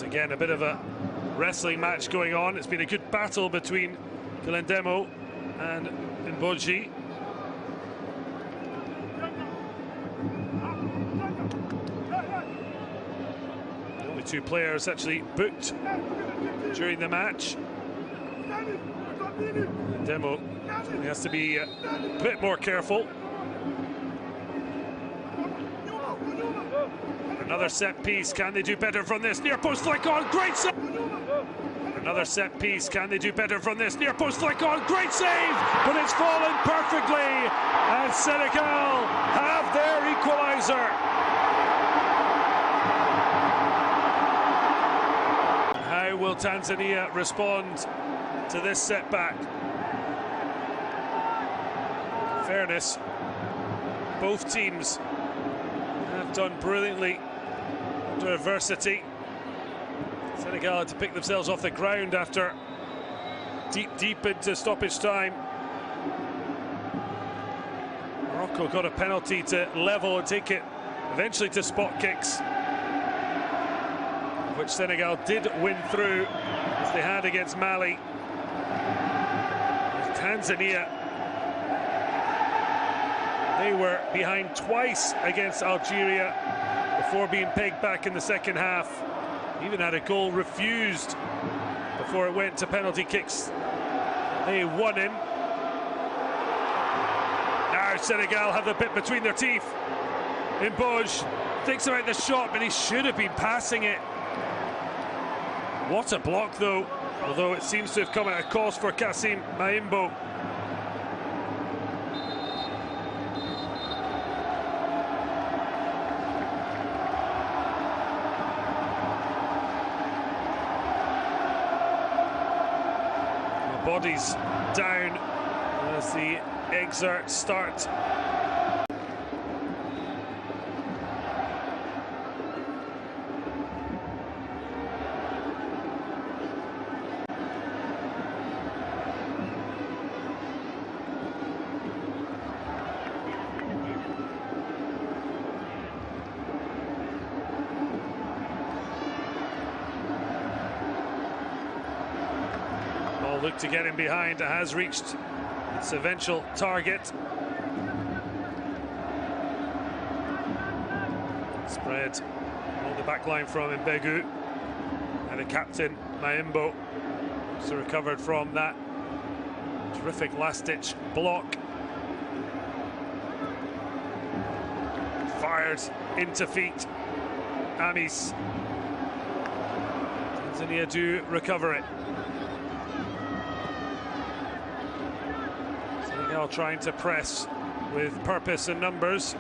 Once again, a bit of a wrestling match going on. It's been a good battle between Kilendemo and Mboji. The only two players actually booked during the match. Demo has to be a bit more careful. Another set piece. Can they do better from this? Near post flick on. Great save. Another set piece. Can they do better from this? Near post flick on. Great save. But it's fallen perfectly. And Senegal have their equaliser. How will Tanzania respond to this setback? In fairness, both teams have done brilliantly under adversity. Senegal had to pick themselves off the ground after deep into stoppage time. Morocco got a penalty to level and take it eventually to spot kicks, which Senegal did win through, as they had against Mali. Tanzania, they were behind twice against Algeria before being pegged back in the second half. Even had a goal refused before it went to penalty kicks. They won him. Now Senegal have the bit between their teeth. Mboj thinks about the shot, but he should have been passing it. What a block, though, although it seems to have come at a cost for Kassim Maimbo. Bodies down as the exerts start. Look to get him behind. It has reached its eventual target. Spread along the back line from Mbegu, and the captain Maimbo also recovered from that terrific last-ditch block. Fired into feet. Amis. Tanzania do recover it. Senegal trying to press with purpose and numbers.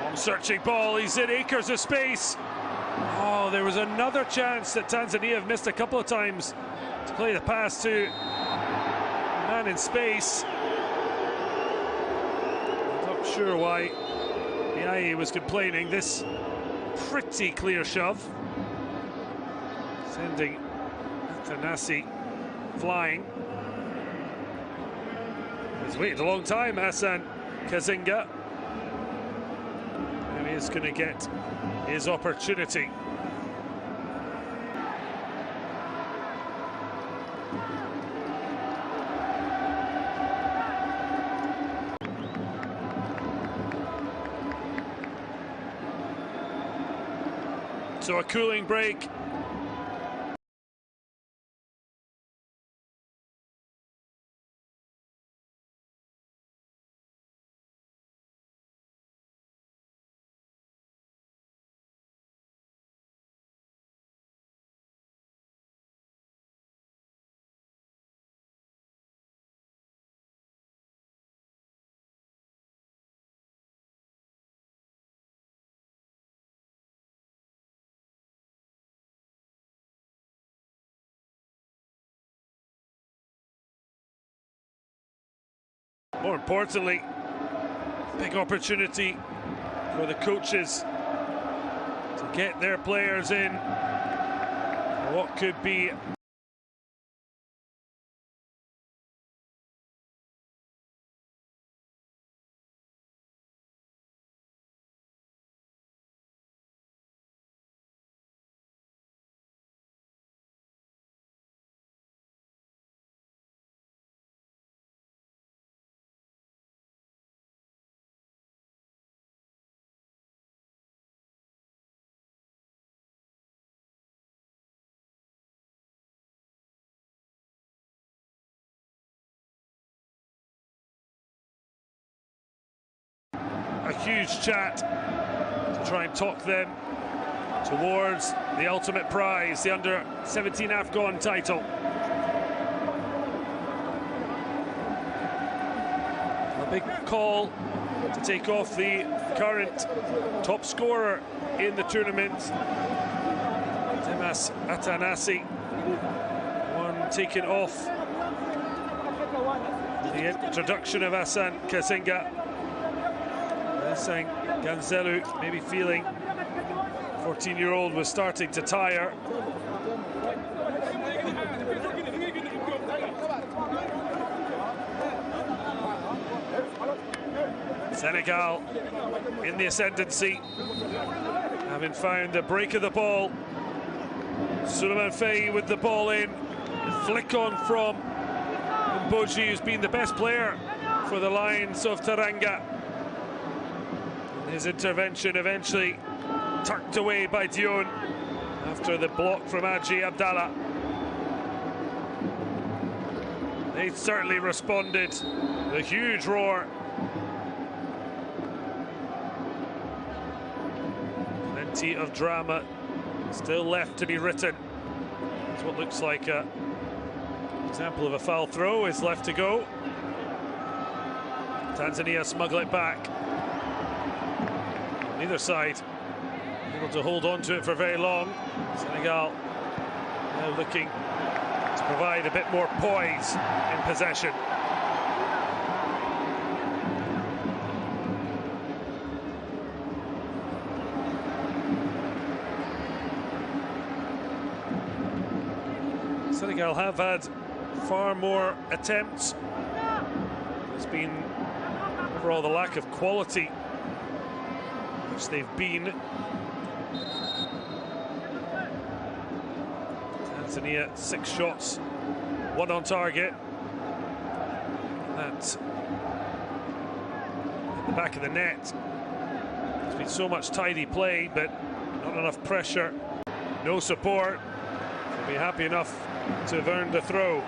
Long searching ball, he's in acres of space. Oh, there was another chance that Tanzania have missed a couple of times to play the pass to a man in space. Not sure why Biaye was complaining. This pretty clear shove, sending Tanasi flying. He's waited a long time, Hassan Kazinga. And he is going to get his opportunity. So a cooling break. More importantly, big opportunity for the coaches to get their players in what could be huge chat to try and talk them towards the ultimate prize, the under-17 AFCON title. A big call to take off the current top scorer in the tournament, Demas Atanasi, one taken off the introduction of Hassan Kasenga. Hassan Ganzelu maybe feeling 14-year-old was starting to tire. Senegal in the ascendancy, having found the break of the ball. Souleymane Faye with the ball in, flick on from Mboji, who's been the best player for the Lions of Teranga. His intervention eventually tucked away by Dion after the block from Haji Abdallah. They certainly responded with a huge roar. Plenty of drama still left to be written. It's what looks like an example of a foul throw is left to go. Tanzania smuggle it back. Neither side able to hold on to it for very long. Senegal now looking to provide a bit more poise in possession. Senegal have had far more attempts. There's been overall the lack of quality which they've been. Tanzania 6 shots, 1 on target. That's at the back of the net. There's been so much tidy play, but not enough pressure, no support. They'll be happy enough to have earned a throw.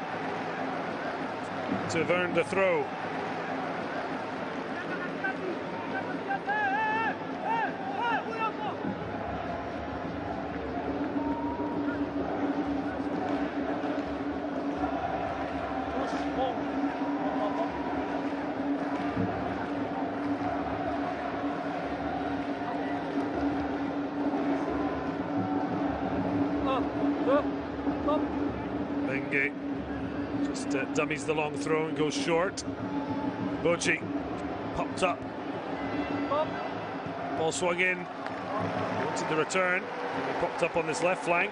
Bengue just dummies the long throw and goes short. Bochi popped up. Ball swung in. Wanted the return. He popped up on this left flank.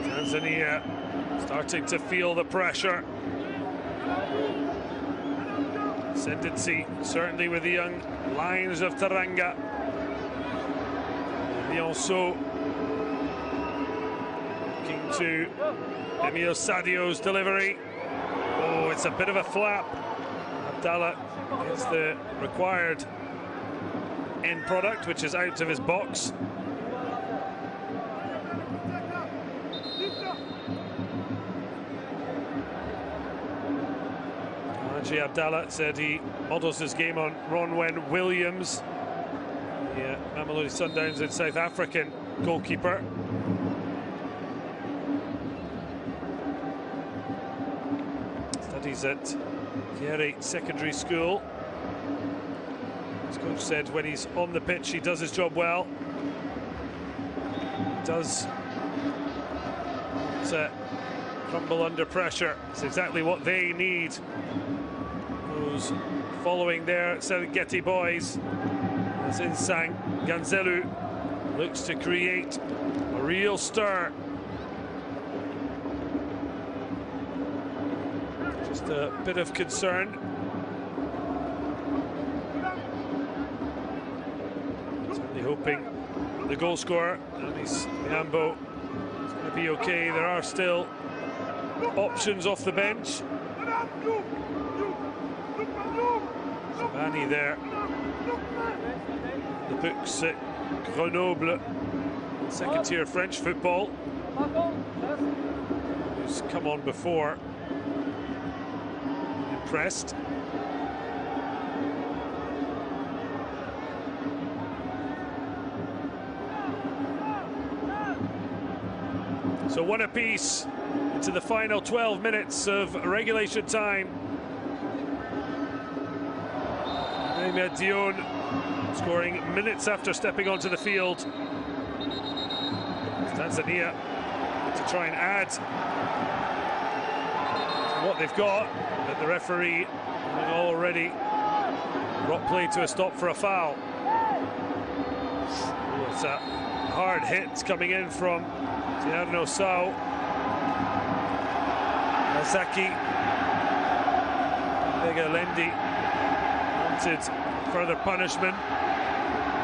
Tanzania starting to feel the pressure. Ascendancy certainly with the young Lions of Teranga. Lionceau looking to Emile Sadio's delivery. Oh, it's a bit of a flap. Abdallah gets the required end product, which is out of his box. Haji Abdallah said he models his game on Ronwen Williams, the Mamelodi Sundowns and South African goalkeeper. Studies at Gere Secondary School. His coach said when he's on the pitch he does his job well. He does crumble under pressure. It's exactly what they need. Those following their Serengeti boys, as Hassan Ganzelu looks to create a real stir. Just a bit of concern. Certainly hoping the goal scorer, and he's Yambo. It's going to be okay. There are still options off the bench. Zabani there. The books at Grenoble, second-tier French football. Who's come on before. Impressed. So one apiece into the final 12 minutes of regulation time. Ahmed Dione scoring minutes after stepping onto the field. Tanzania to try and add to what they've got, but the referee already brought play to a stop for a foul. It's a hard hit coming in from Tierno Sao. Nazaki Begalendi wanted further punishment.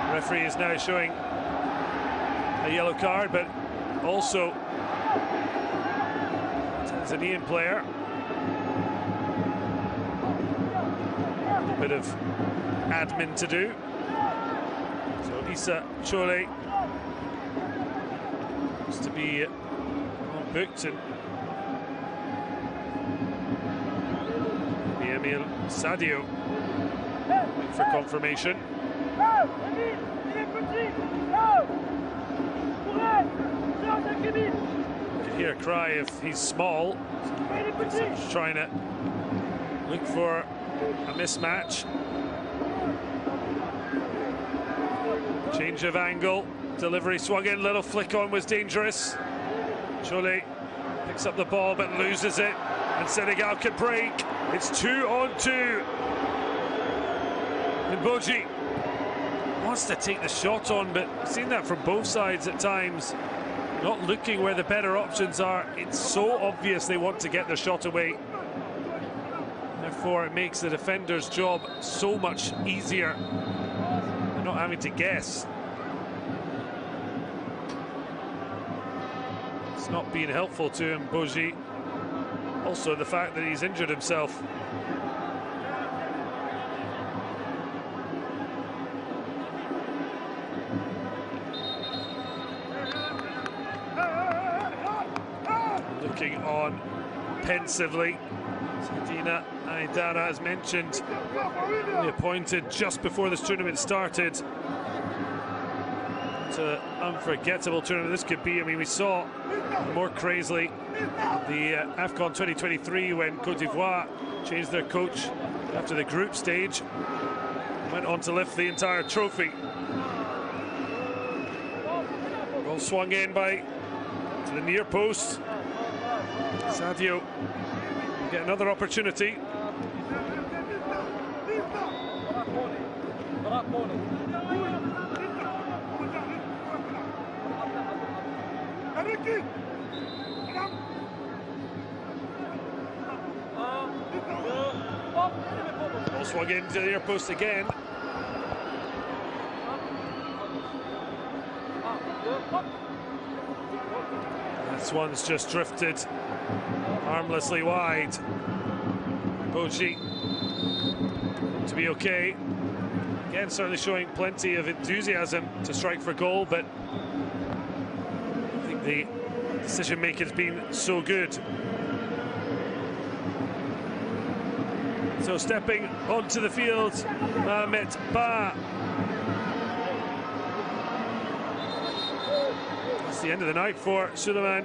The referee is now showing a yellow card, but also Tanzanian player. A bit of admin to do. So Issa Chole is to be booked, and Emil Sadio for confirmation. You can hear a cry if he's small. He's trying to look for a mismatch. Change of angle. Delivery swung in. Little flick on was dangerous. Chole picks up the ball but loses it. And Senegal can break. It's 2-on-2. And Boji wants to take the shot on, but I've seen that from both sides at times. Not looking where the better options are. It's so obvious they want to get their shot away. Therefore, it makes the defender's job so much easier. They're not having to guess. It's not been helpful to him, Boji. Also, the fact that he's injured himself. Looking on pensively. Dina Aidara, as mentioned, only appointed just before this tournament started. It's an unforgettable tournament this could be. I mean, we saw more crazily the AFCON 2023 when Côte d'Ivoire changed their coach after the group stage, went on to lift the entire trophy. Ball swung in to the near post. Sadio get another opportunity. Ball swung into the near post again. This one's just drifted harmlessly wide. Boji to be okay. Again, certainly showing plenty of enthusiasm to strike for goal, but I think the decision making has been so good. So stepping onto the field, Ahmed Ba. That's the end of the night for Suleiman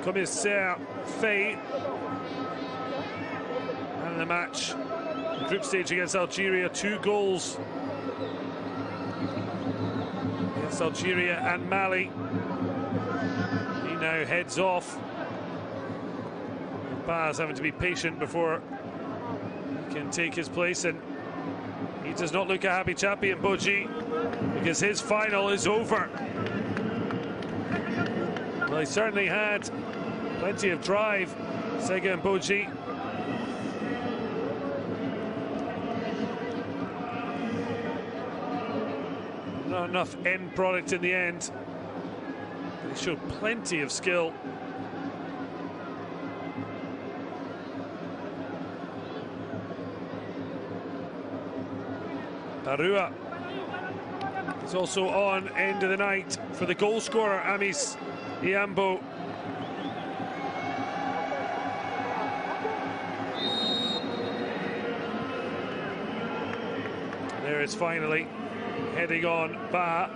Commissaire Faye. And the match, the group stage against Algeria, 2 goals against Algeria and Mali. He now heads off. Baz having to be patient before he can take his place, and he does not look a happy chappy in Boji, because his final is over. Well, he certainly had plenty of drive, Sega and Boji. Not enough end product in the end. They showed plenty of skill. Barua is also on end of the night for the goal scorer, Amis Iambo. There it's finally heading on Ba.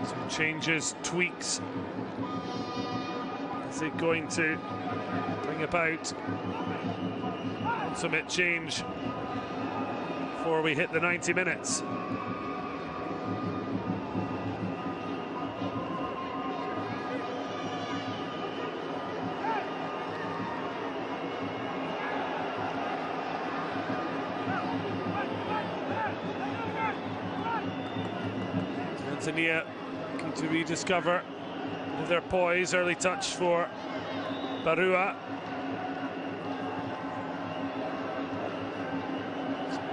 Some changes, tweaks. Is it going to bring about ultimate change before we hit the 90 minutes? Tanzania looking to rediscover their poise. Early touch for Barua.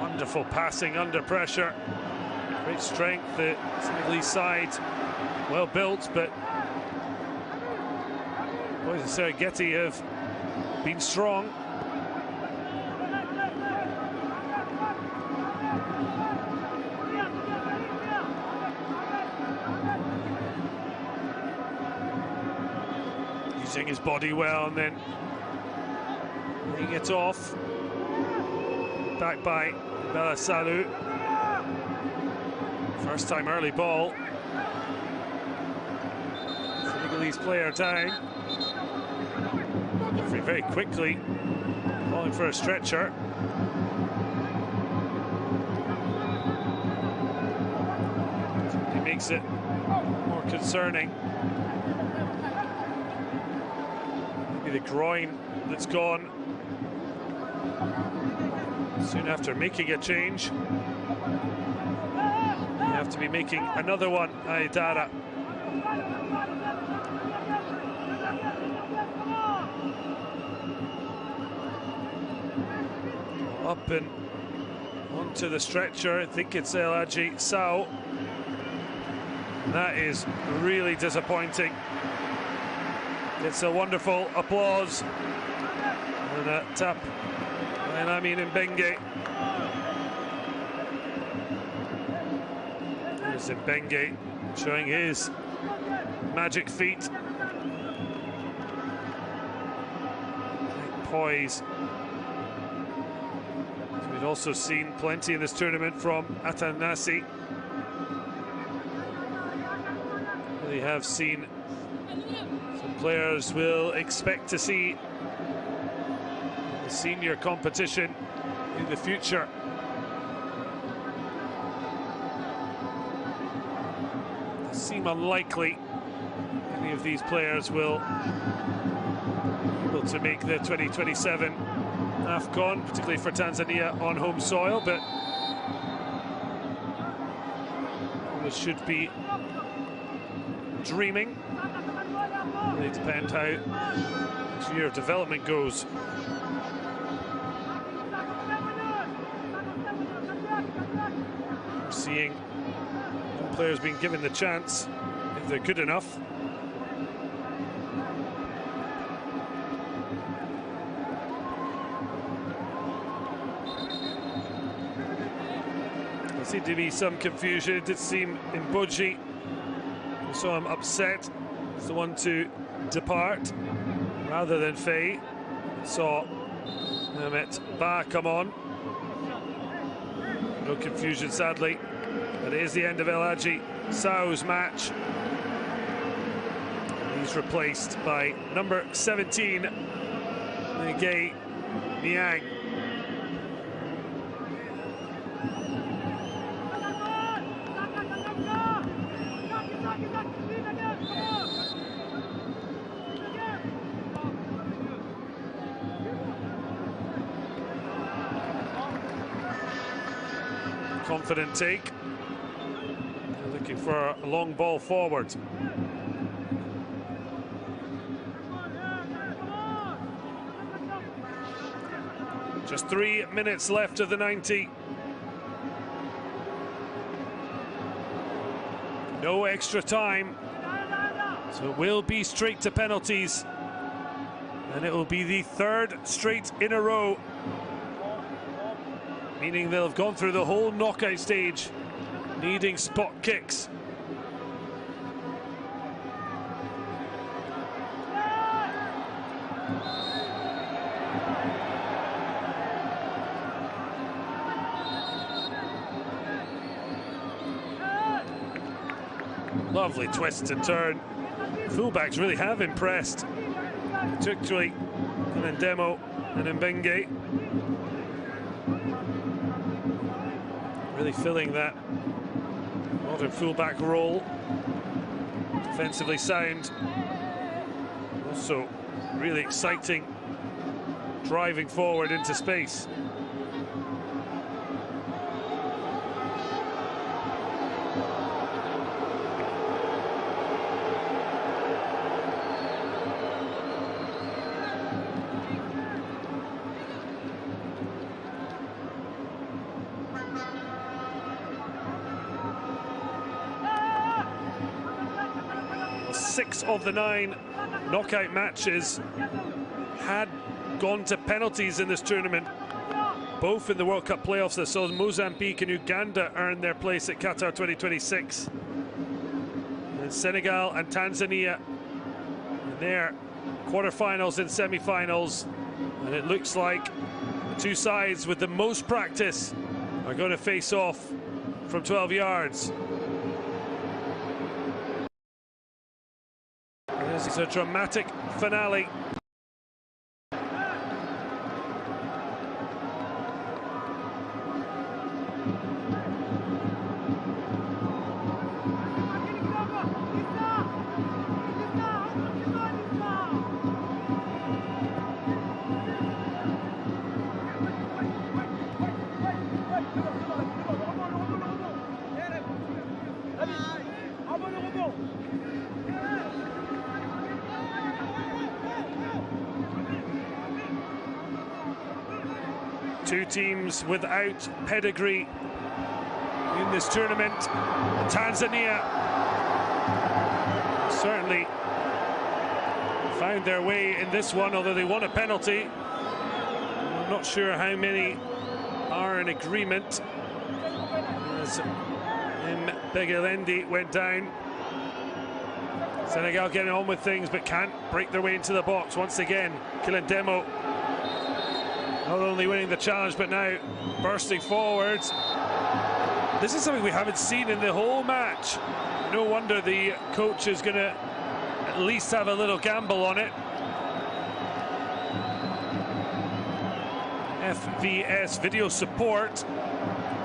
Wonderful passing under pressure. Great strength. The Senegalese side well built, but boys of Serengeti have been strong. Using his body well and then laying it off. Back by Bella Salu. First time early ball. Senegalese player down. Very quickly calling for a stretcher. He makes it more concerning. Maybe the groin that's gone soon after making a change. You have to be making another one, Aidara. Up and onto the stretcher. I think it's El Hadji Sao. That is really disappointing. It's a wonderful applause and a tap by Lamine Mbenge. There's Mbenge showing his magic feet. Poise. We've also seen plenty in this tournament from Atanasi. We have seen some players we'll expect to see the senior competition in the future. It seems unlikely any of these players will be able to make the 2027 AFCON, particularly for Tanzania on home soil, but it should be dreaming. Really depend how this year of development goes. We're seeing players being given the chance if they're good enough. There seemed to be some confusion. It did seem in Budgie. We saw him upset. He's the one to depart rather than Faye. Saw Mehmet Ba come on. No confusion, sadly. But it is the end of El Hadji Sao's match. He's replaced by number 17, Nge Niang. confident take. Looking for a long ball forward. Just 3 minutes left of the 90. No extra time. So it will be straight to penalties. And it will be the third straight in a row. Meaning they'll have gone through the whole knockout stage, needing spot kicks. Lovely twist and turn. Fullbacks really have impressed, particularly Demo and Mbenge. Really filling that modern fullback role. Defensively sound. Also really exciting, driving forward into space. Six of the 9 knockout matches had gone to penalties in this tournament, both in the World Cup playoffs that saw Mozambique and Uganda earn their place at Qatar 2026. And Senegal and Tanzania in their quarterfinals and semi-finals. And it looks like the two sides with the most practice are going to face off from 12 yards. This is a dramatic finale. Two teams without pedigree in this tournament. Tanzania certainly found their way in this one, although they won a penalty. I'm not sure how many are in agreement, as Mbegelendi went down. Senegal getting on with things, but can't break their way into the box once again. Demo not only winning the challenge, but now bursting forwards. This is something we haven't seen in the whole match. No wonder the coach is going to at least have a little gamble on it. FVS video support,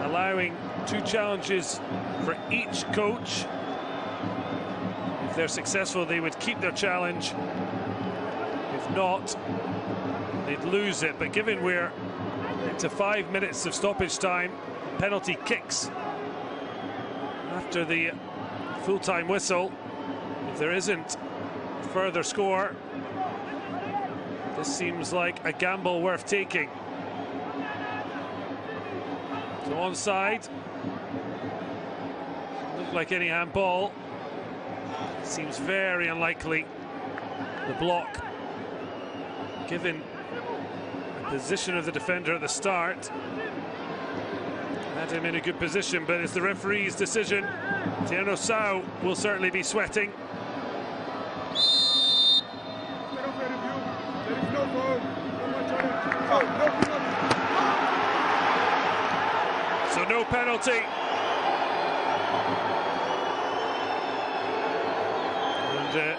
allowing 2 challenges for each coach. If they're successful, they would keep their challenge. If not, they'd lose it. But given we're into 5 minutes of stoppage time, penalty kicks after the full-time whistle, if there isn't a further score, this seems like a gamble worth taking. So onside, looked like any handball. Seems very unlikely. The block, given the position of the defender at the start, had him in a good position, but it's the referee's decision. Tiano Sau will certainly be sweating. So no penalty. And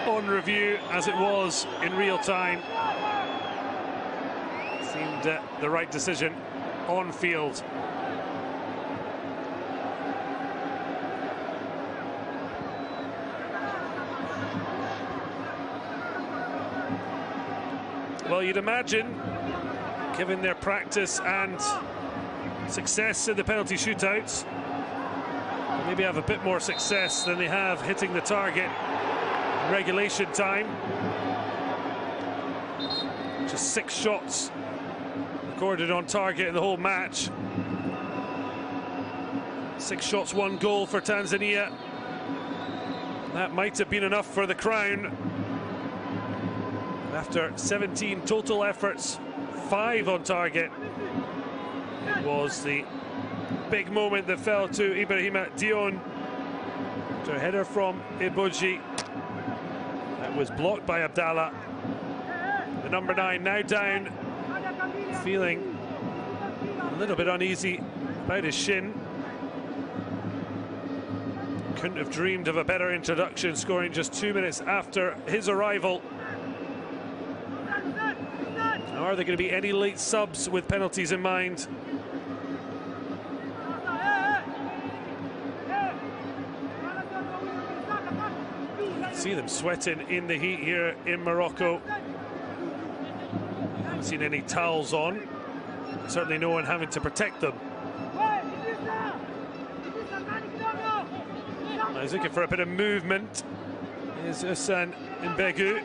on review, as it was in real time, seemed the right decision on field. Well, you'd imagine, given their practice and success in the penalty shootouts. Maybe have a bit more success than they have hitting the target in regulation time. Just 6 shots recorded on target in the whole match. 6 shots, 1 goal for Tanzania. That might have been enough for the crown. After 17 total efforts, 5 on target. It was the big moment that fell to Ibrahima Dione. To a header from Iboji. That was blocked by Abdallah. The number 9 now down, feeling a little bit uneasy about his shin. Couldn't have dreamed of a better introduction, scoring just 2 minutes after his arrival. Now, are there going to be any late subs with penalties in mind? See them sweating in the heat here in Morocco. Haven't seen any towels on. Certainly no one having to protect them. He's looking for a bit of movement. Here's Hassan Mbegu.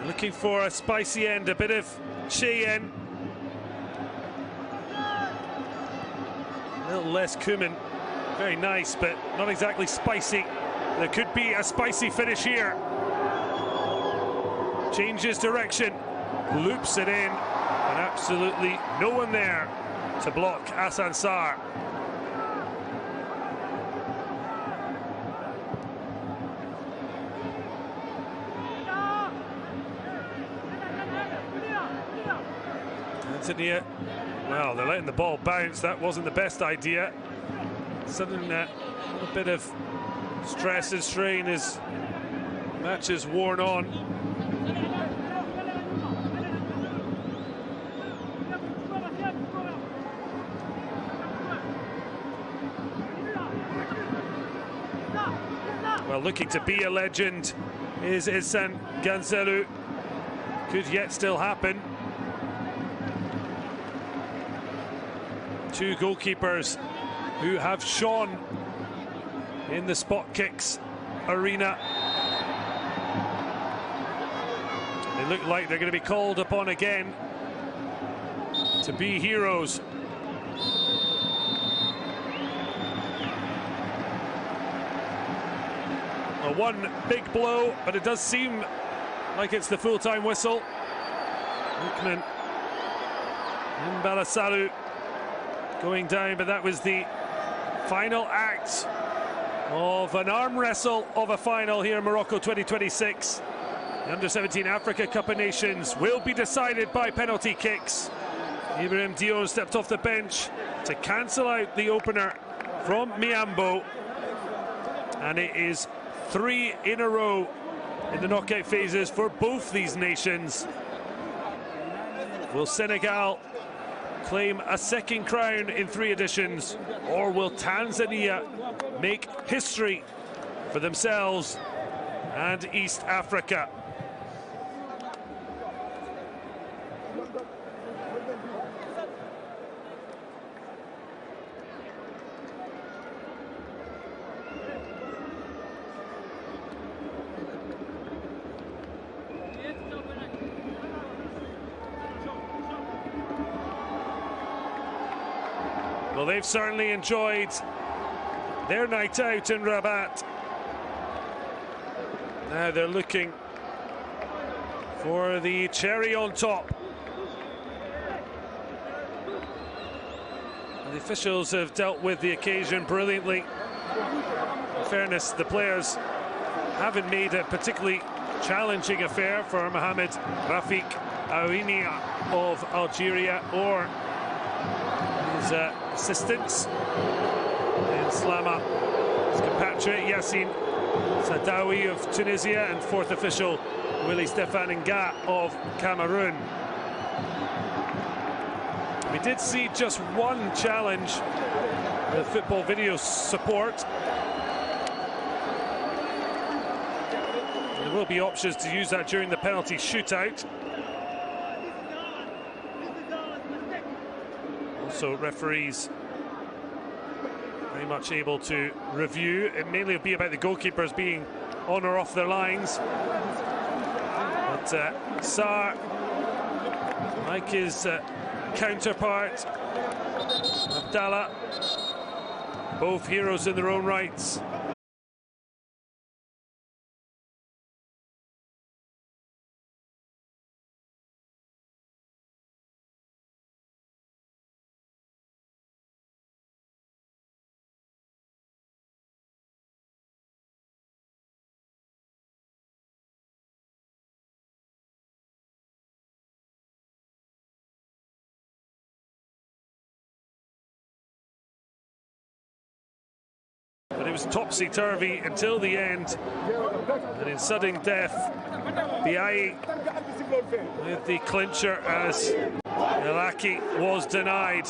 Looking for a spicy end, a bit of Cheyenne. A little less cumin. Very nice, but not exactly spicy. There could be a spicy finish here. Changes direction, loops it in, and absolutely no one there to block Hassan Sarr. Tanzania, well, they're letting the ball bounce. That wasn't the best idea. Sudden a little bit of stress and strain as match is worn on. Well, looking to be a legend is Ihsan Ganzelu. Could yet still happen. 2 goalkeepers who have shone in the spot kicks arena. They look like they're going to be called upon again to be heroes. Well, one big blow, but it does seem like it's the full-time whistle. Lukman Mbalasalu going down, but that was the final act of an arm wrestle of a final here in Morocco 2026. The Under-17 Africa Cup of Nations will be decided by penalty kicks. Ibrahim Dione stepped off the bench to cancel out the opener from Miambo, and it is 3 in a row in the knockout phases for both these nations. Will Senegal claim a second crown in 3 editions, or will Tanzania make history for themselves and East Africa? Well, they've certainly enjoyed their night out in Rabat. Now they're looking for the cherry on top. And the officials have dealt with the occasion brilliantly. In fairness, the players haven't made a particularly challenging affair for Mohamed Rafik Aouinia of Algeria or his assistants in Slama, his compatriot Yassine Sadawi of Tunisia, and 4th official Willy Stéphane Nga of Cameroon. We did see just one challenge with football video support. There will be options to use that during the penalty shootout. Also, referees very much able to review. It mainly will be about the goalkeepers being on or off their lines. But Sarr, like his counterpart, Abdallah, both heroes in their own rights. But it was topsy-turvy until the end, and in sudden death, Biayi with the clincher as Elaki was denied.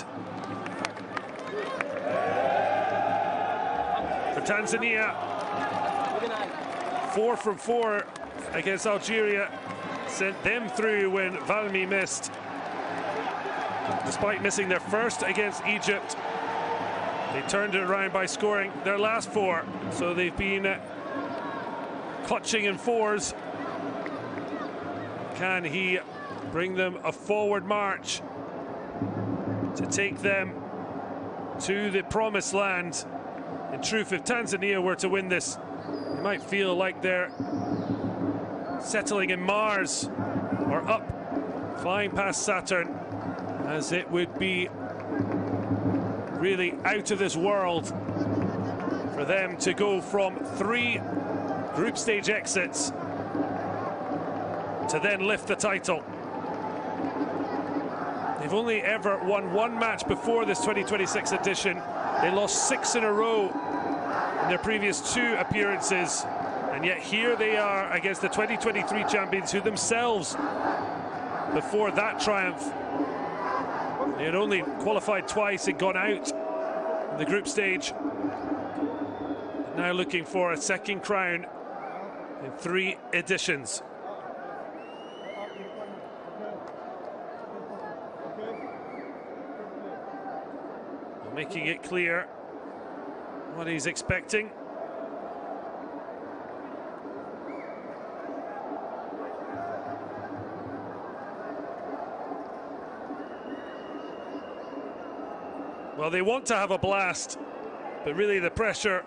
For Tanzania, 4 from 4 against Algeria, sent them through when Valmy missed. Despite missing their first against Egypt, they turned it around by scoring their last 4, so they've been clutching in 4s. Can he bring them a forward march to take them to the promised land? In truth, if Tanzania were to win this, it might feel like they're settling in Mars or up, flying past Saturn, as it would be really out of this world for them to go from 3 group stage exits to then lift the title. They've only ever won 1 match before this 2026 edition. They lost 6 in a row in their previous 2 appearances, and yet here they are against the 2023 champions, who themselves, before that triumph, they had only qualified twice and gone out in the group stage. Now looking for a second crown in 3 editions. Making it clear what he's expecting. Well, they want to have a blast, but really the pressure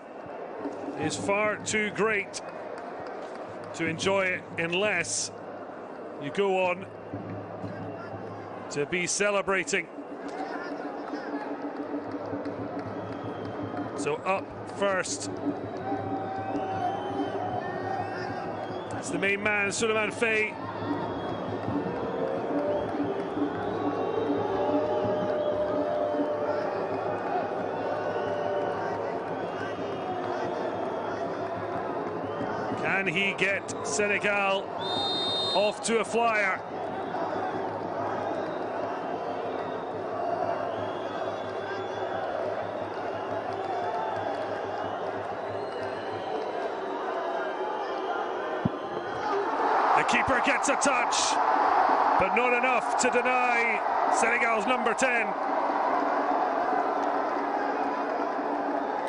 is far too great to enjoy it unless you go on to be celebrating. So up first, it's the main man, Suleiman Faye. Can he get Senegal off to a flyer? The keeper gets a touch, but not enough to deny Senegal's number 10.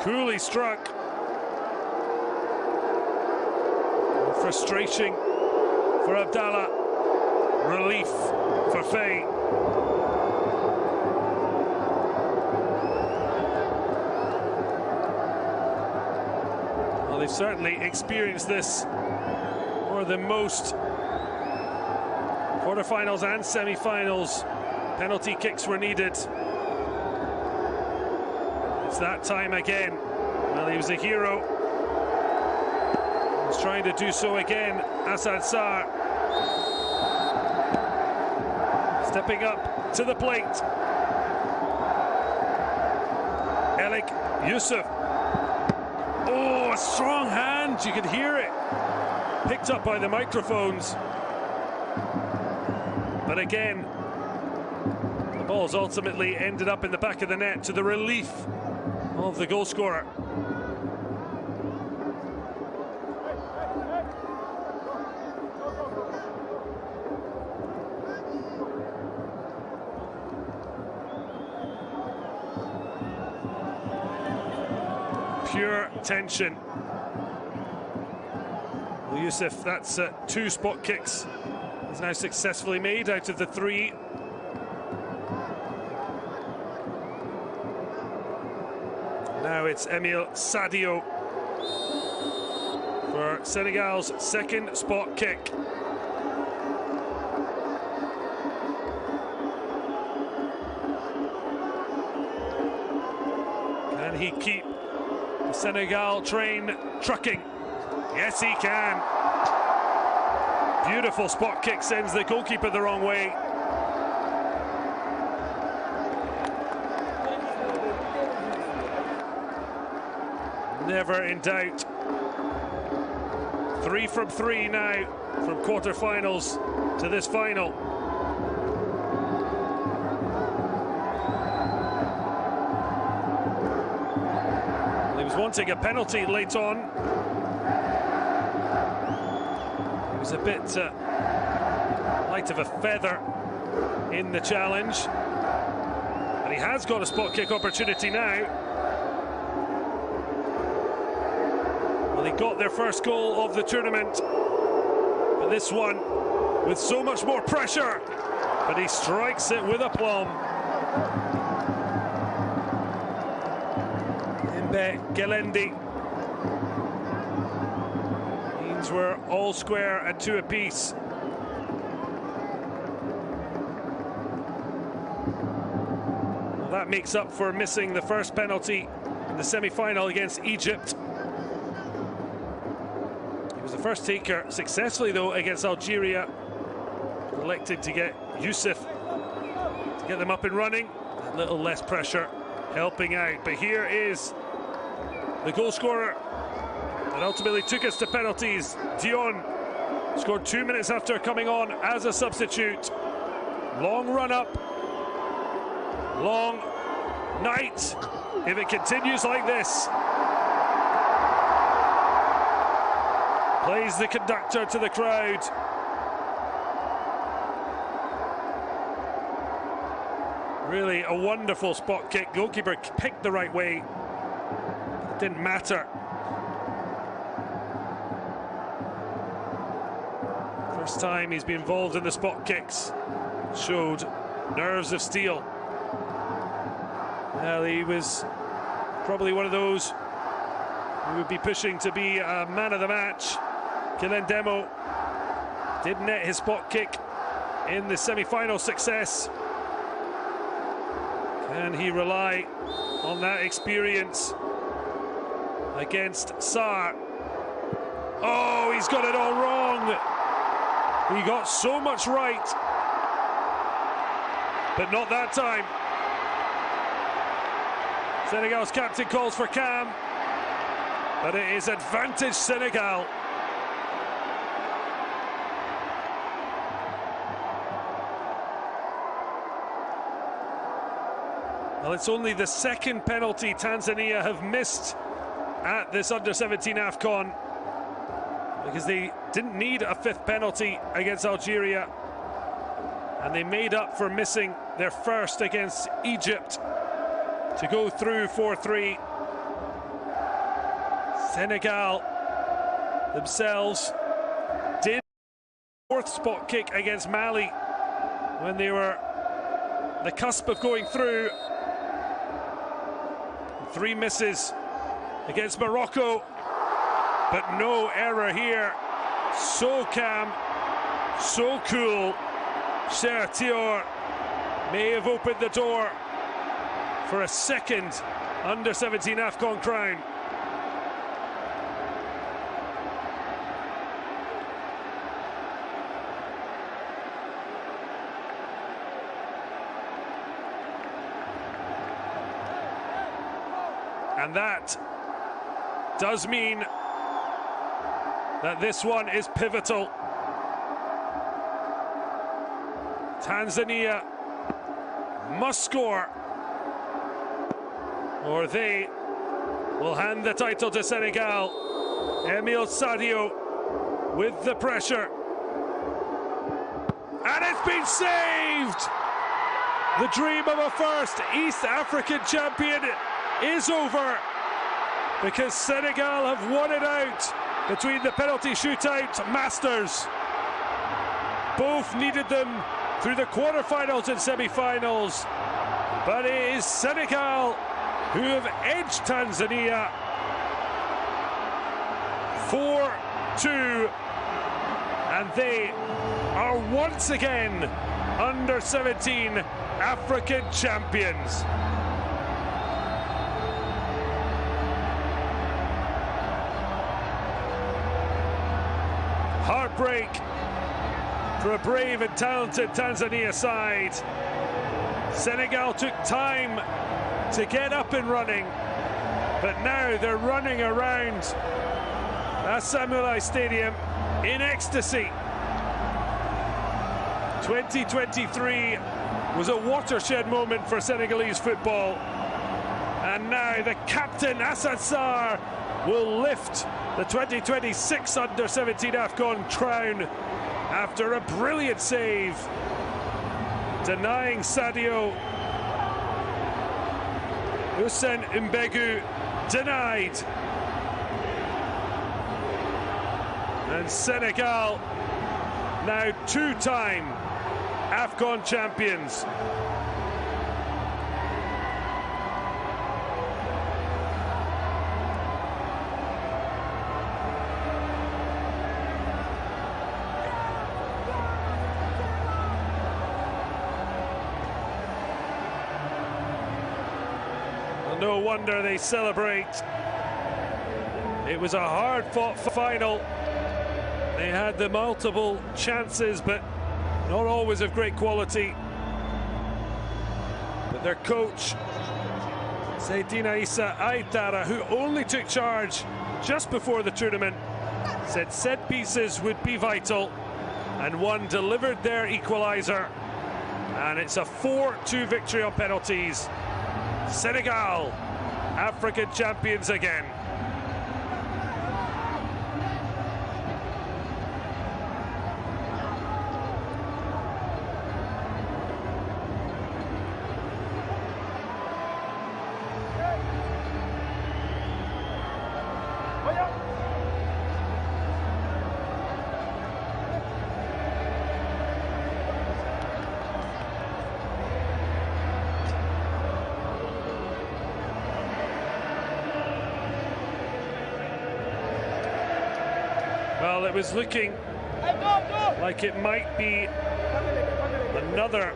Coolly struck. Frustration for Abdallah, relief for Faye. Well, they've certainly experienced this more than most. Quarterfinals and semi-finals, penalty kicks were needed. It's that time again. Well, he was a hero. He's trying to do so again. Asad Sarr stepping up to the plate. Elik Yusuf. Oh, a strong hand. You could hear it. Picked up by the microphones. But again, the ball's ultimately ended up in the back of the net to the relief of the goal scorer. attention. Well, Yusuf, that's 2 spot kicks he's now successfully made out of the 3. Now it's Emile Sadio for Senegal's 2nd spot kick. Can he keep the Senegal train trucking? Yes, he can. Beautiful spot kick, sends the goalkeeper the wrong way. Never in doubt. 3 from 3 now from quarterfinals to this final. Well, he was wanting a penalty late on. He was a bit light of a feather in the challenge. But he has got a spot kick opportunity now. They got their first goal of the tournament, but this one with so much more pressure, but he strikes it with aplomb. Imbe Gelendi means we're all square at 2 apiece. Well, that makes up for missing the first penalty in the semi-final against Egypt. First taker successfully though against Algeria, elected to get Yusuf to get them up and running. A little less pressure helping out, but here is the goal scorer that ultimately took us to penalties. Dion scored 2 minutes after coming on as a substitute. Long run up, long night if it continues like this. Plays the conductor to the crowd. Really a wonderful spot kick. Goalkeeper picked the right way. It didn't matter. First time he's been involved in the spot kicks. Showed nerves of steel. Well, he was probably one of those who would be pushing to be a man of the match. Kilendemo did net his spot kick in the semi-final success. Can he rely on that experience against Sarr? Oh, he's got it all wrong. He got so much right, but not that time. Senegal's captain calls for calm, but it is advantage Senegal. Well, it's only the 2nd penalty Tanzania have missed at this under-17 AFCON, because they didn't need a 5th penalty against Algeria, and they made up for missing their first against Egypt to go through 4-3. Senegal themselves did 4th spot kick against Mali when they were the cusp of going through. 3 misses against Morocco, but no error here. So calm, so cool. Cher Thior may have opened the door for a 2nd under-17 AFCON crown. And that does mean that this one is pivotal. Tanzania must score, or they will hand the title to Senegal. Emile Sadio with the pressure. And it's been saved! The dream of a first East African champion is over. because Senegal have won it out between the penalty shootout masters. Both needed them through the quarterfinals and semi-finals, but it is Senegal who have edged Tanzania 4-2, and they are once again under-17 African champions. Heartbreak for a brave and talented Tanzania side. Senegal took time to get up and running, but now they're running around Asamoah Stadium in ecstasy. 2023 was a watershed moment for Senegalese football, and now the captain Assad Sarr will lift the 2026 under-17 AFCON crown after a brilliant save, denying Sadio Hussein Mbegu denied. And Senegal now two-time AFCON champions. No wonder they celebrate. It was a hard-fought final. They had the multiple chances, but not always of great quality. But their coach, Seydina Issa Aitara, who only took charge just before the tournament, said set pieces would be vital, and one delivered their equaliser. And it's a 4-2 victory on penalties. Senegal, African champions again. Well, it was looking like it might be another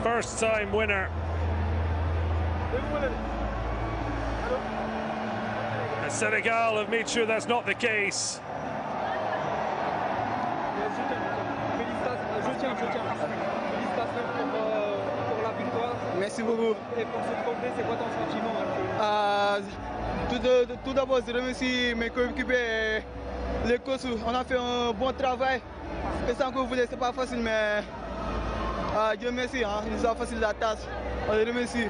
first-time winner. And Senegal have made sure that's not the case. Merci beaucoup. Et pour ce trophée, c'est quoi ton sentiment? Tout d'abord, je remercie mes coéquipiers. Les coachs, on a fait un bon travail. Et sans que vous voulez, c'est pas facile, mais Dieu merci, il nous a facilité la tâche. On les remercie.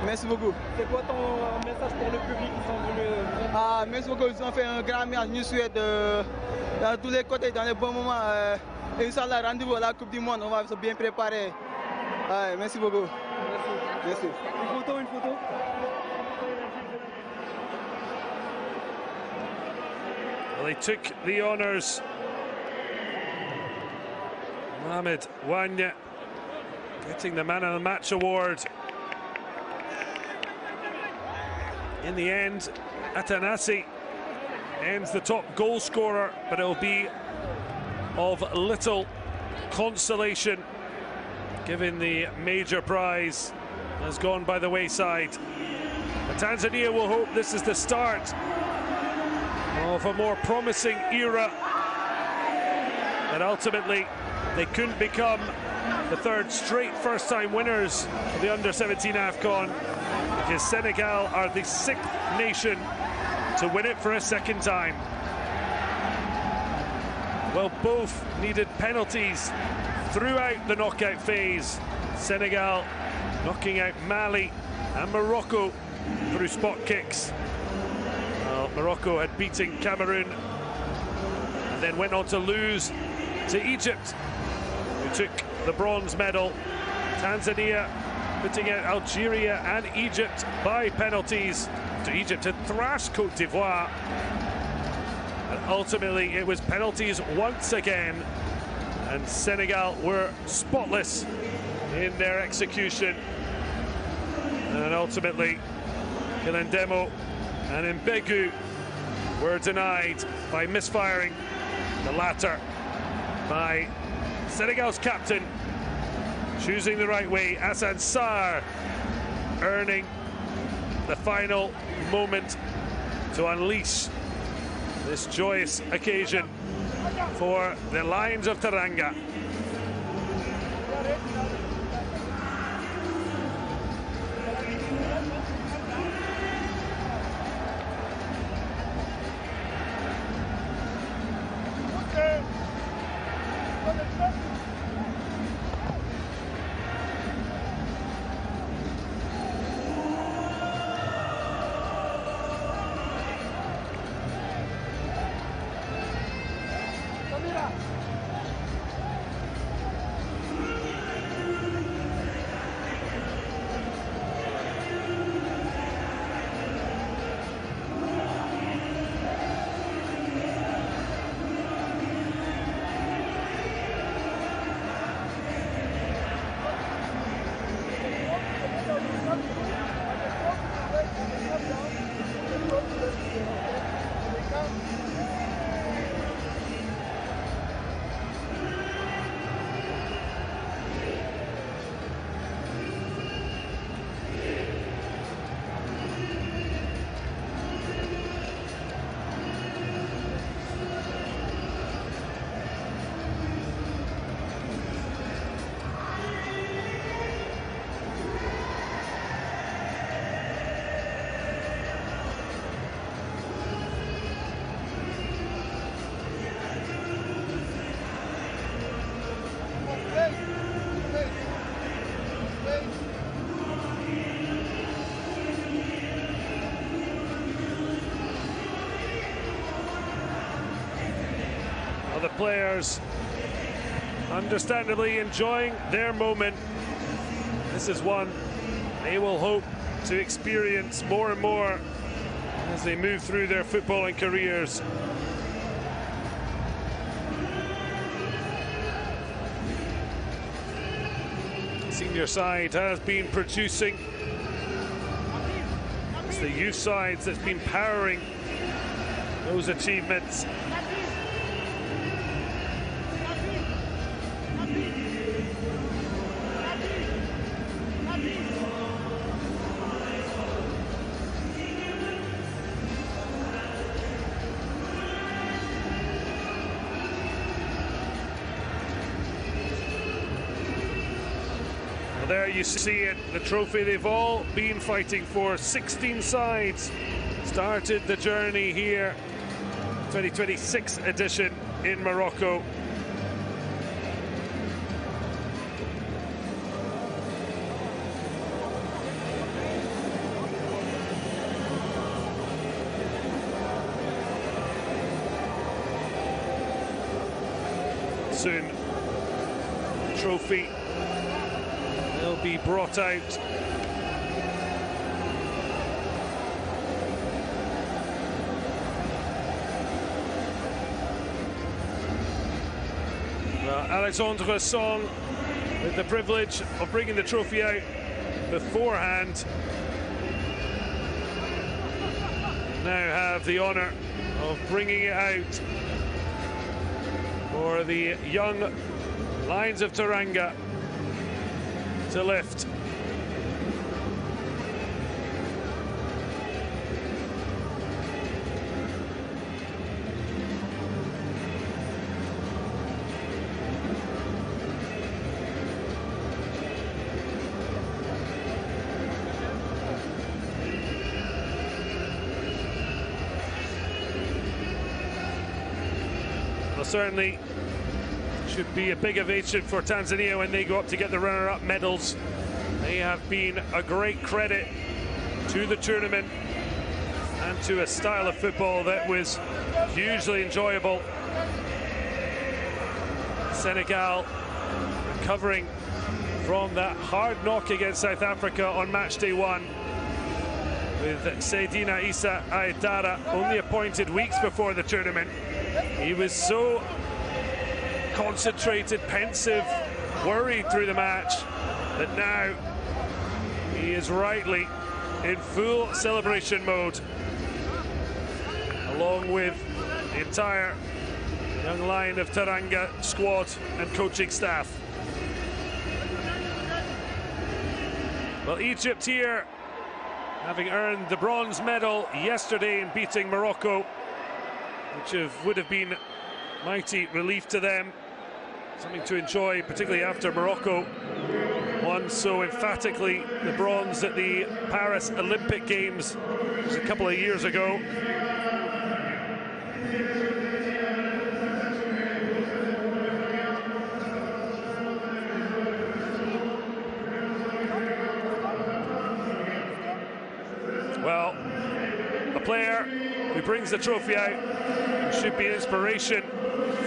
Merci beaucoup. C'est quoi ton message pour le public qui sont venus? Merci beaucoup, ils ont fait un grand match. Nous souhaitons dans tous les côtés, dans les bons moments. Et Inch'Allah, rendez-vous à la Coupe du Monde, on va se bien préparer. Merci beaucoup. Merci. Une photo, une photo. Well, they took the honours. Mohamed Wanya getting the Man of the Match award. In the end, Atanasi ends the top goal scorer, but it'll be of little consolation given the major prize has gone by the wayside. But Tanzania will hope this is the start of a more promising era, that ultimately they couldn't become the third straight first-time winners of the under-17 AFCON, because Senegal are the sixth nation to win it for a second time. Well, both needed penalties throughout the knockout phase. Senegal knocking out Mali and Morocco through spot kicks. Well, Morocco had beaten Cameroon and then went on to lose to Egypt, who took the bronze medal. Tanzania putting out Algeria and Egypt by penalties after Egypt had thrashed Cote d'Ivoire. And ultimately, it was penalties once again. And Senegal were spotless in their execution. And ultimately, Kilendemo and Mbegu were denied by misfiring, the latter by Senegal's captain, choosing the right way, Hassan Sarr, earning the final moment to unleash this joyous occasion for the Lions of Teranga. The players understandably enjoying their moment. This is one they will hope to experience more and more as they move through their footballing careers. Senior side has been producing. It's the youth sides that's been powering those achievements. Well, there you see it, the trophy they've all been fighting for. 16 sides started the journey here, 2026 edition in Morocco. Soon, the trophy will be brought out. Well, Alexandre Song with the privilege of bringing the trophy out beforehand, now have the honour of bringing it out for the young Lions of Teranga to lift. Well, certainly should be a big ovation for Tanzania when they go up to get the runner-up medals. They have been a great credit to the tournament and to a style of football that was hugely enjoyable. Senegal recovering from that hard knock against South Africa on match day 1. with Seydina Issa Aitara, only appointed weeks before the tournament. He was so concentrated, pensive, worried through the match that now he is rightly in full celebration mode, along with the entire young line of Teranga squad and coaching staff. Well, Egypt here, having earned the bronze medal yesterday in beating Morocco, which would have been mighty relief to them. Something to enjoy, particularly after Morocco won so emphatically the bronze at the Paris Olympic Games just a couple of years ago. Well, a player who brings the trophy out should be an inspiration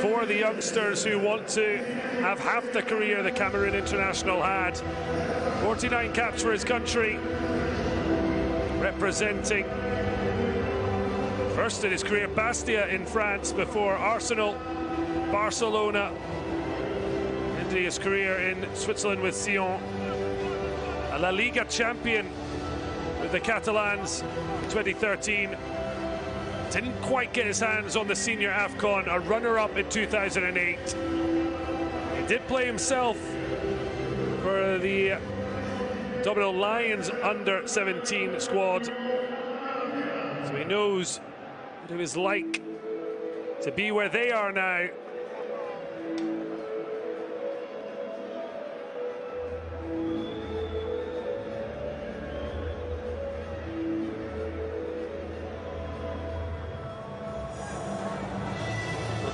for the youngsters who want to have half the career the Cameroon international had. 49 caps for his country, representing first in his career Bastia in France, before Arsenal, Barcelona, ending his career in Switzerland with Sion, a La Liga champion with the Catalans in 2013. Didn't quite get his hands on the senior AFCON, a runner-up in 2008. He did play himself for the Domino Lions under-17 squad, so he knows what it was like to be where they are now.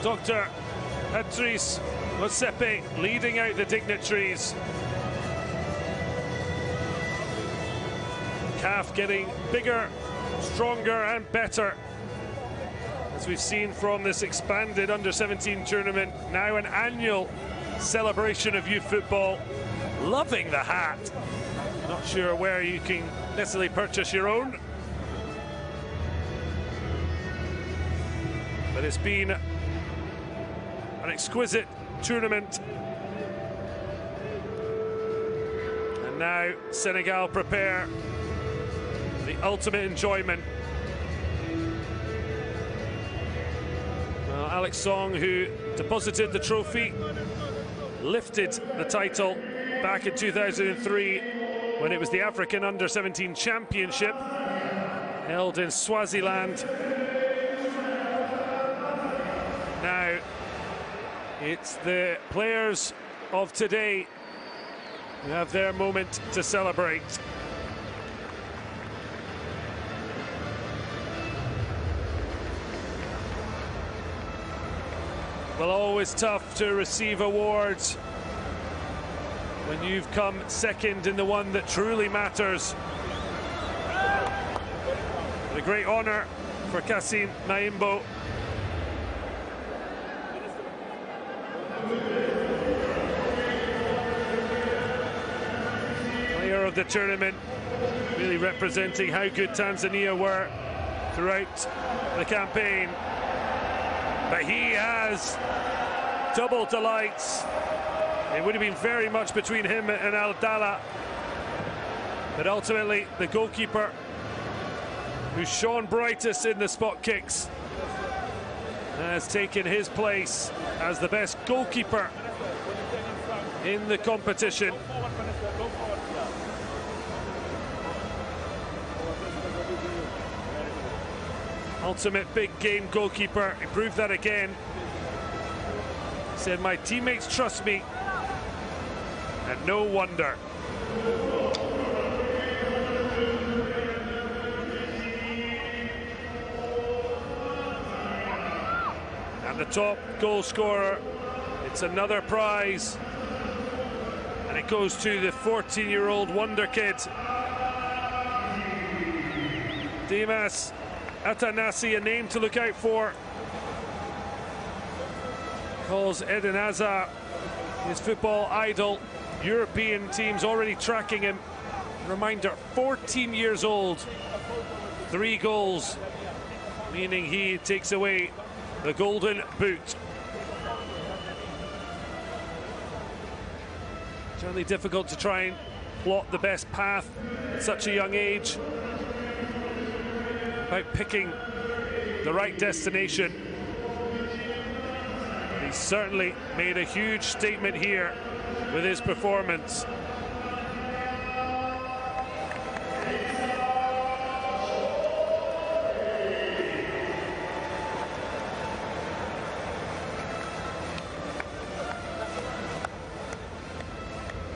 Dr. Patrice Motsepe leading out the dignitaries. CAF getting bigger, stronger and better, as we've seen from this expanded under-17 tournament. Now an annual celebration of youth football. Loving the hat. Not sure where you can necessarily purchase your own, but it's been an exquisite tournament. And now Senegal prepare for the ultimate enjoyment. Well, Alex Song, who deposited the trophy, lifted the title back in 2003 when it was the African Under-17 Championship held in Swaziland. Now it's the players of today who have their moment to celebrate. Well, always tough to receive awards when you've come second in the one that truly matters. But a great honor for Kassim Maimbo. Player of the tournament, really representing how good Tanzania were throughout the campaign. But he has double delights. It would have been very much between him and Al-Dala, but ultimately the goalkeeper, who shone brightest in the spot kicks, has taken his place as the best goalkeeper in the competition. Ultimate big game goalkeeper. He proved that again. He said, "My teammates trust me," and no wonder. And the top goal scorer, it's another prize, and it goes to the 14-year-old wonder kid, Dimas Atanasi, a name to look out for. Calls Eden Hazard his football idol. European teams already tracking him. Reminder, 14 years old. 3 goals, meaning he takes away the golden boot. Certainly difficult to try and plot the best path at such a young age. About picking the right destination. He's certainly made a huge statement here with his performance.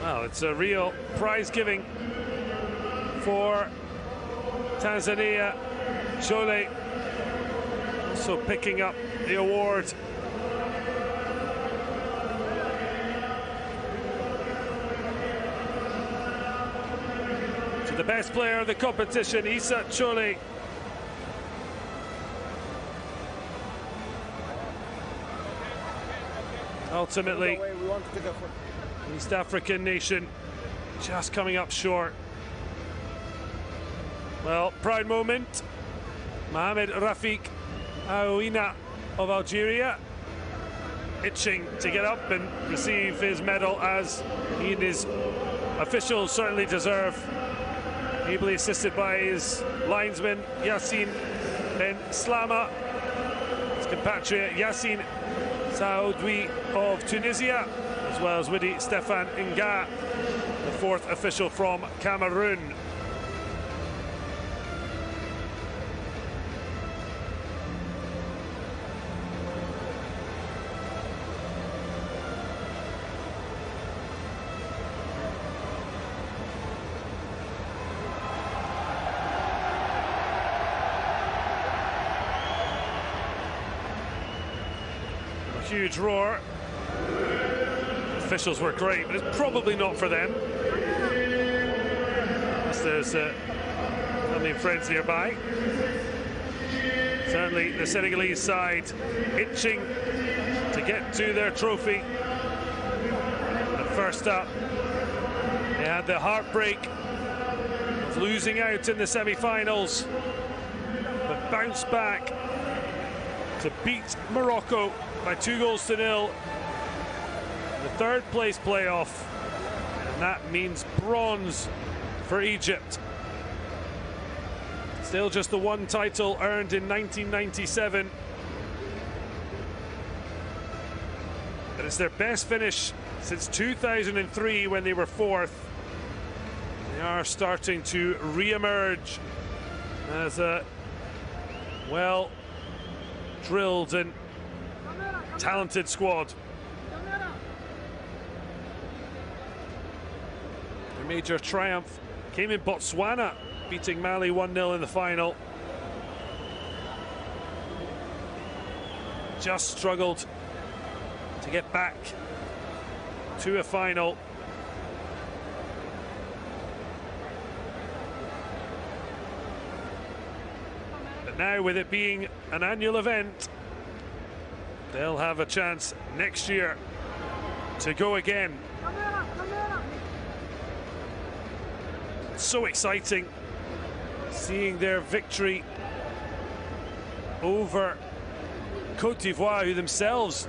Well, it's a real prize giving for Tanzania. Chole also picking up the award. To the best player of the competition, Issa Chole. Ultimately, East African nation just coming up short. Well, proud moment. Mohamed Rafik Aouina of Algeria itching to get up and receive his medal, as he and his officials certainly deserve. Ably assisted by his linesman Yassine Ben Slama, his compatriot Yassine Saoudi of Tunisia, as well as Widi Stefan Nga, the 4th official from Cameroon. A huge roar. Officials were great, but it's probably not for them. Unless there's family and friends nearby. Certainly the Senegalese side itching to get to their trophy. But first up, they had the heartbreak of losing out in the semi-finals, but bounced back to beat Morocco by 2-0. The 3rd place playoff, and that means bronze for Egypt. Still just the 1 title earned in 1997, but it's their best finish since 2003 when they were 4th. They are starting to re-emerge as a well-drilled and talented squad. Their major triumph came in Botswana, beating Mali 1-0 in the final. Just struggled to get back to a final. But now, with it being an annual event, they'll have a chance next year to go again. It's so exciting seeing their victory over Côte d'Ivoire, who themselves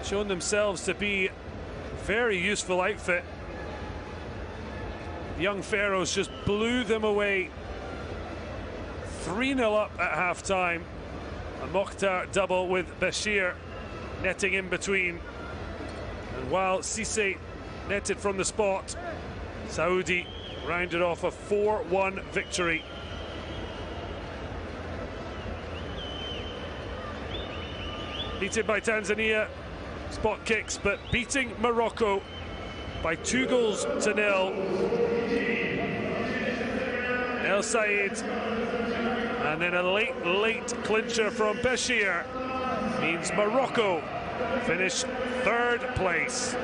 shown themselves to be a very useful outfit. The young Pharaohs just blew them away. 3-0 up at half-time. A Mokhtar double with Bashir netting in between. And while Cissé netted from the spot, Saudi rounded off a 4-1 victory. Beaten by Tanzania, spot kicks, but beating Morocco by 2-0. El Sayed, and then a late clincher from Bashir means Morocco finish 3rd place.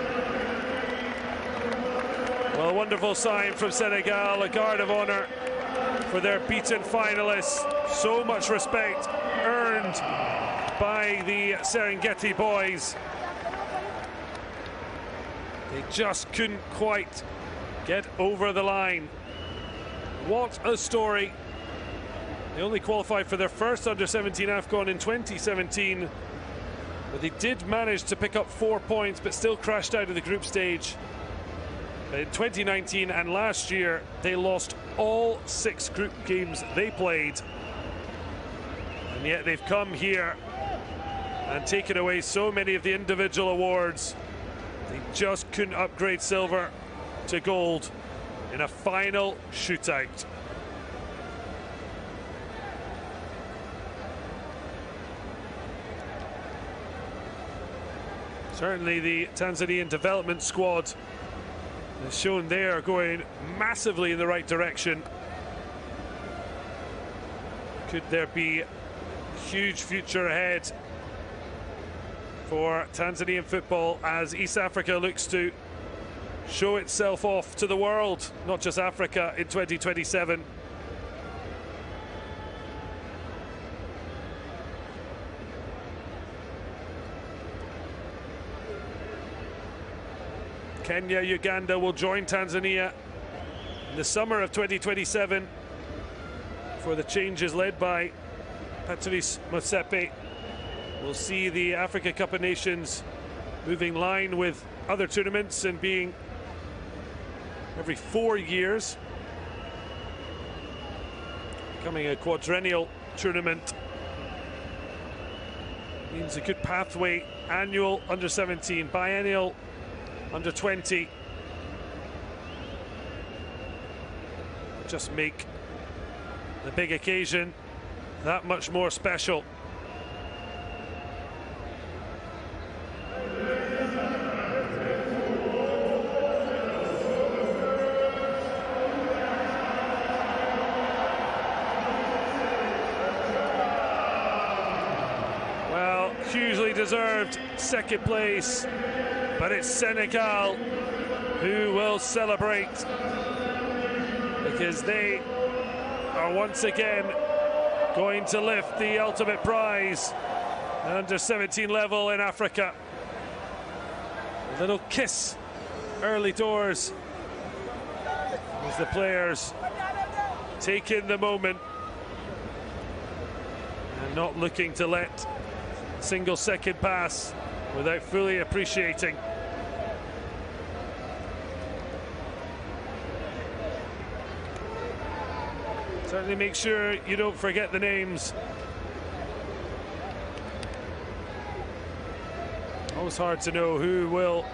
Well, a wonderful sign from Senegal, a guard of honor for their beaten finalists. So much respect earned by the Serengeti boys. They just couldn't quite get over the line. What a story They only qualified for their first under-17 AFCON in 2017, but they did manage to pick up 4 points, but still crashed out of the group stage. In 2019 and last year, they lost all 6 group games they played, and yet they've come here and taken away so many of the individual awards. They just couldn't upgrade silver to gold in a final shootout. Certainly the Tanzanian development squad has shown they are going massively in the right direction. Could there be a huge future ahead for Tanzanian football as East Africa looks to show itself off to the world, not just Africa, in 2027. Kenya, Uganda will join Tanzania in the summer of 2027 for the changes led by Patrice Motsepe. We'll see the Africa Cup of Nations moving line with other tournaments and being every 4 years, becoming a quadrennial tournament. Means a good pathway, annual under-17, biennial under-20. Just make the big occasion that much more special. Well, hugely deserved second place, but it's Senegal who will celebrate, because they are once again going to lift the ultimate prize under 17 level in Africa. A little kiss early doors as the players take in the moment and not looking to let a single second pass without fully appreciating. Certainly make sure you don't forget the names. Always hard to know who will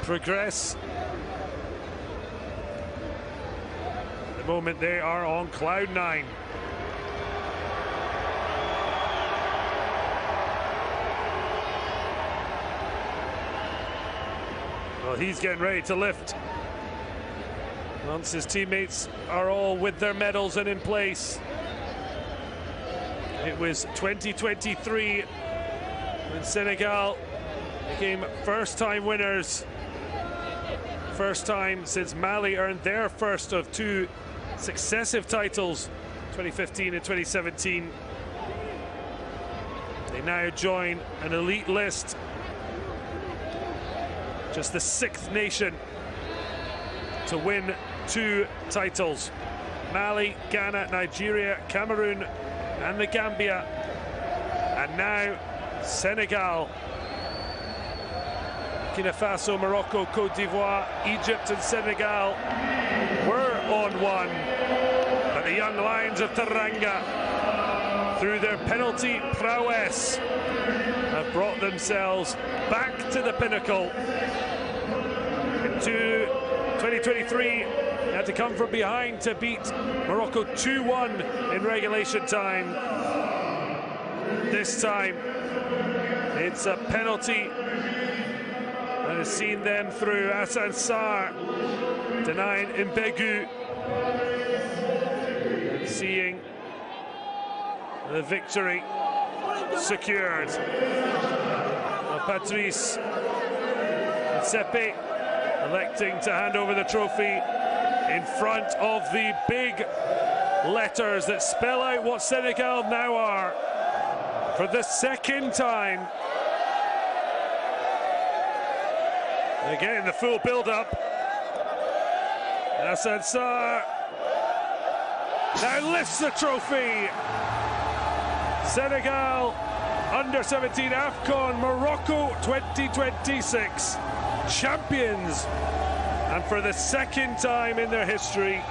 progress. At the moment they are on cloud 9. Well, he's getting ready to lift once his teammates are all with their medals and in place. It was 2023 when Senegal became first-time winners. First time since Mali earned their first of 2 successive titles, 2015 and 2017. They now join an elite list, just the 6th nation to win 2 titles. Mali, Ghana, Nigeria, Cameroon and the Gambia, and now Senegal. Burkina Faso, Morocco, Cote d'Ivoire, Egypt and Senegal were on one, but the young Lions of Teranga, through their penalty prowess, have brought themselves back to the pinnacle. In 2023, they had to come from behind to beat Morocco 2-1 in regulation time. This time, it's a penalty that has seen them through. Hassan Sarr denying Mbegu, and seeing the victory secured. Patrice Motsepe electing to hand over the trophy in front of the big letters that spell out what Senegal now are for the 2nd time. They're getting the full build-up. Hassan Sarr now lifts the trophy. Senegal under-17 AFCON Morocco 2026 champions, and for the second time in their history,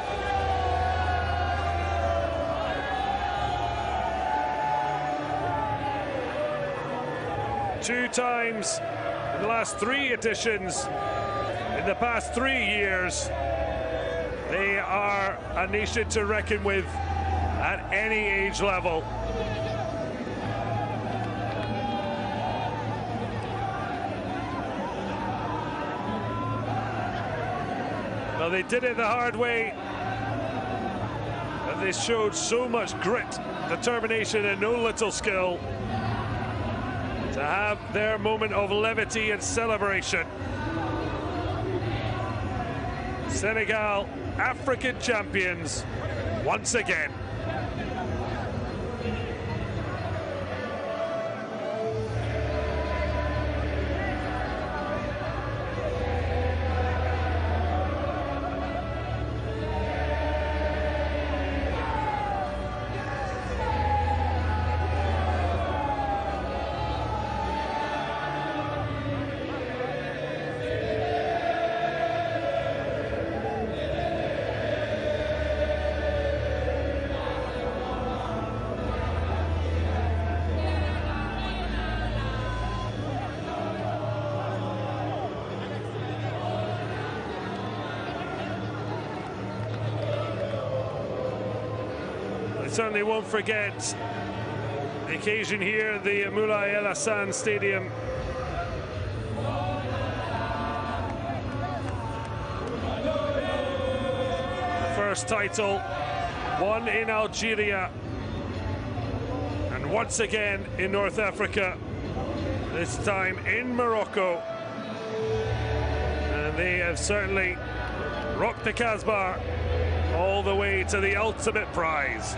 two times in the last 3 editions in the past 3 years. They are a nation to reckon with at any age level. Well, they did it the hard way, but they showed so much grit, determination, and no little skill to have their moment of levity and celebration. Senegal, African champions once again. Certainly won't forget the occasion here at the Moulay El Hassan Stadium. The first title won in Algeria, and once again in North Africa, this time in Morocco. And they have certainly rocked the Casbah all the way to the ultimate prize.